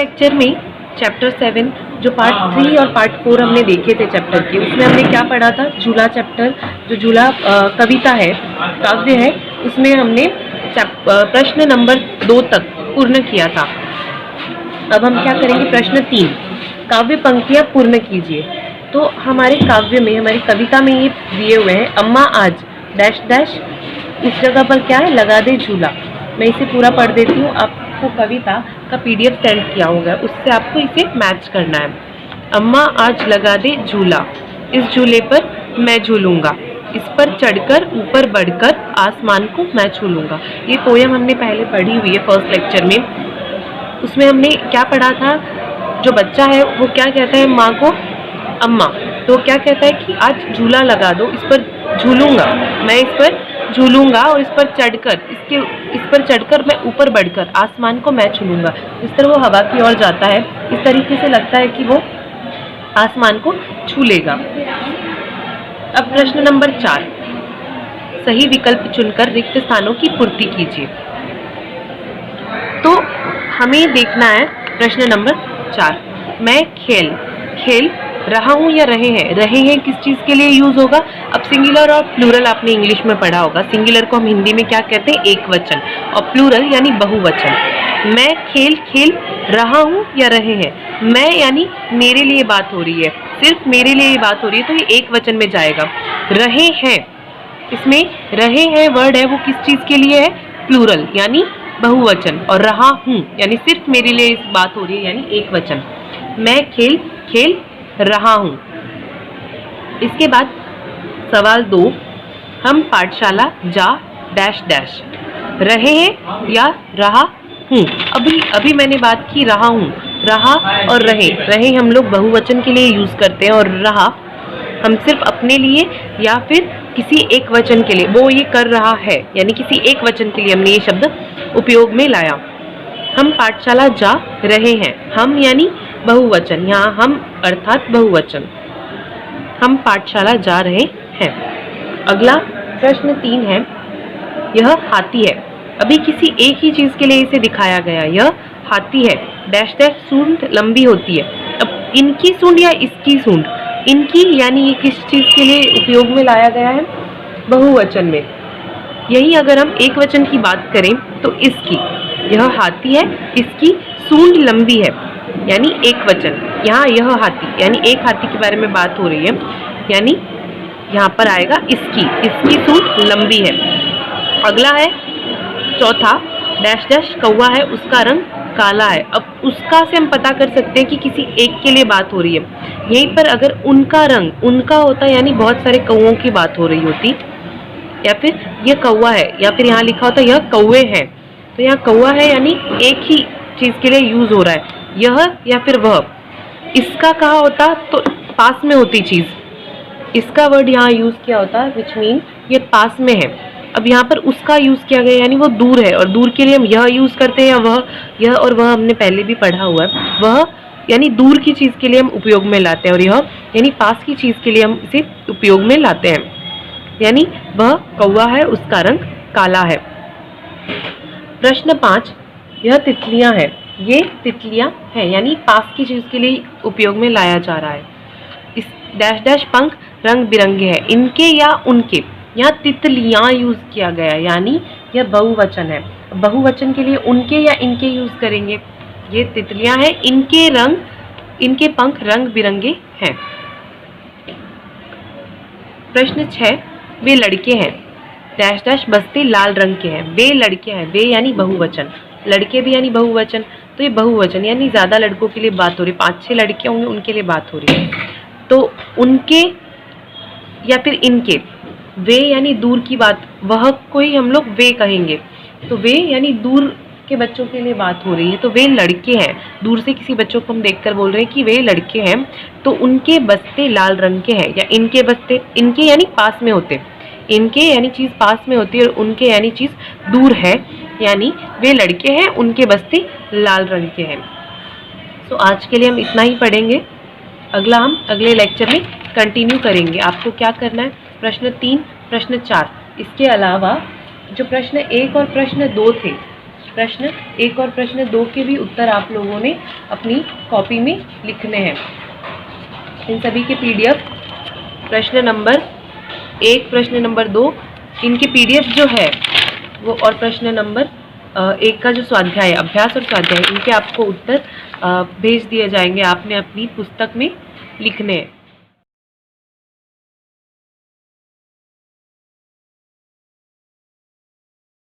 Lecture में chapter 7 जो part 3 और पार्ट 4 हमने देखे थे चैप्टर के, उसमें हमने क्या पढ़ा था? झूला चैप्टर, जो झूला कविता है, काव्य है, उसमें हमने प्रश्न नंबर 2 तक पूर्ण किया था। अब हम क्या करेंगे? प्रश्न 3, काव्य पंक्तियां पूर्ण कीजिए। तो हमारे काव्य में, हमारी कविता में ये दिए हुए हैं, अम्मा आज डैश डैश, इस जगह पर क्या है? लगा दे झूला। मैं इसे पूरा पढ़ देती हूँ, आपको कविता का PDF सेंड किया होगा, उससे आपको इसे मैच करना है। अम्मा आज लगा दे झूला, इस झूले पर मैं झूलूंगा, इस पर चढ़कर ऊपर बढ़कर आसमान को मैं छू लूंगा। ये पोयम हमने पहले पढ़ी हुई है फर्स्ट लेक्चर में। उसमें हमने क्या पढ़ा था? जो बच्चा है वो क्या कहता है माँ को? अम्मा। तो क्या कहता है कि आज झूला लगा दो, इस पर झूलूंगा, मैं इस पर झूलूंगा और इस पर चढ़कर मैं ऊपर बढ़कर आसमान को मैं छू लूंगा। इस तरह वो हवा की ओर जाता है, इस तरीके से लगता है कि वो आसमान को छू लेगा। अब प्रश्न नंबर 4, सही विकल्प चुनकर रिक्त स्थानों की पूर्ति कीजिए। तो हमें देखना है प्रश्न नंबर 4, मैं खेल रहा हूँ या रहे हैं? रहे हैं किस चीज़ के लिए यूज होगा? अब सिंगुलर और प्लूरल आपने इंग्लिश में पढ़ा होगा। सिंगुलर को हम हिंदी में क्या कहते हैं? एक वचन, और प्लूरल यानी बहुवचन। मैं खेल रहा हूँ या रहे हैं? मैं यानी मेरे लिए बात हो रही है, सिर्फ मेरे लिए बात हो रही है, तो ये एक वचन में जाएगा। रहे हैं, इसमें रहे हैं वर्ड है, वो किस चीज़ के लिए है? प्लूरल यानी बहुवचन। और रहा हूँ यानी सिर्फ मेरे लिए इस बात हो रही है, यानी एक वचन। मैं खेल रहा हूँ। इसके बाद सवाल 2, हम पाठशाला जा डैश डैश, रहे हैं या रहा हूँ? अभी मैंने बात की रहा हूँ, रहा और रहे हम लोग बहुवचन के लिए यूज करते हैं, और रहा हम सिर्फ अपने लिए या फिर किसी एक वचन के लिए, वो ये कर रहा है यानी किसी एक वचन के लिए हमने ये शब्द उपयोग में लाया। हम पाठशाला जा रहे हैं, हम यानी बहुवचन, यहाँ हम अर्थात बहुवचन, हम पाठशाला जा रहे हैं। अगला प्रश्न 3 है, यह हाथी है। अभी किसी एक ही चीज के लिए इसे दिखाया गया, यह हाथी है डैश डैश, सूंड लंबी होती है। अब इनकी सूंड या इसकी सूंड? इनकी यानी ये किस चीज के लिए उपयोग में लाया गया है? बहुवचन में। यही अगर हम एक वचन की बात करें तो इसकी, यह हाथी है, इसकी सूंड लंबी है, यानी एक वचन। यहाँ यह हाथी यानी एक हाथी के बारे में बात हो रही है, यानी यहाँ पर आएगा इसकी सूंड लंबी है। अगला है चौथा, डैश डैश कौवा है, उसका रंग काला है। अब उसका से हम पता कर सकते हैं कि किसी एक के लिए बात हो रही है। यहीं पर अगर उनका रंग उनका होता यानी बहुत सारे कौवों की बात हो रही होती, या फिर यह कौवा है, या फिर यहाँ लिखा होता यह कौवे हैं, तो यहाँ कौवा है यानी एक ही चीज के लिए यूज हो रहा है, यह या फिर वह। इसका कहा होता तो पास में होती चीज, इसका वर्ड यहाँ यूज किया होता, विच मीन ये पास में है। अब यहाँ पर उसका यूज किया गया यानी वो दूर है, और दूर के लिए हम यह यूज करते हैं या वह। यह और वह हमने पहले भी पढ़ा हुआ है। वह यानी दूर की चीज के लिए हम उपयोग में लाते हैं, और यह यानी पास की चीज के लिए हम इसे उपयोग में लाते हैं। यानी वह कौवा है, उसका रंग काला है। प्रश्न 5, यह तितलियां हैं। ये तितलियां हैं यानी पास की चीज के लिए उपयोग में लाया जा रहा है। इस डैश डैश पंख रंग बिरंगे हैं, इनके या उनके, यहाँ तितलियां यूज किया गया यानी यह बहुवचन है। बहुवचन के लिए उनके या इनके यूज करेंगे। ये तितलियां हैं, इनके पंख रंग बिरंगे हैं। प्रश्न 6, वे लड़के हैं डैश डैश बस्ते लाल रंग के हैं। वे लड़के हैं, वे यानी बहुवचन, लड़के भी यानी बहुवचन, तो ये बहुवचन यानी ज्यादा लड़कों के लिए बात हो रही है, 5-6 लड़के होंगे उनके लिए बात हो रही है। तो उनके या फिर इनके, वे यानी दूर की बात, वह कोई हम लोग वे कहेंगे, तो वे यानी दूर के बच्चों के लिए बात हो रही है, तो वे लड़के हैं। दूर से किसी बच्चों को हम देखकर बोल रहे हैं कि वे लड़के हैं, तो उनके बस्ते लाल रंग के हैं, या इनके बस्ते, इनके यानी पास में होते, इनके यानी चीज पास में होती है, और उनके यानी चीज दूर है, यानी वे लड़के हैं, उनके बस्ते लाल रंग के हैं। तो आज के लिए हम इतना ही पढ़ेंगे, अगला हम अगले लेक्चर में कंटिन्यू करेंगे। आपको क्या करना है? प्रश्न 3, प्रश्न 4, इसके अलावा जो प्रश्न 1 और प्रश्न 2 थे, प्रश्न 1 और प्रश्न 2 के भी उत्तर आप लोगों ने अपनी कॉपी में लिखने हैं। इन सभी के PDF प्रश्न नंबर 1, प्रश्न नंबर 2 इनके PDF जो है वो, और प्रश्न नंबर 1 का जो स्वाध्याय, अभ्यास और स्वाध्याय, इनके आपको उत्तर भेज दिए जाएंगे। आपने अपनी पुस्तक में लिखने हैं।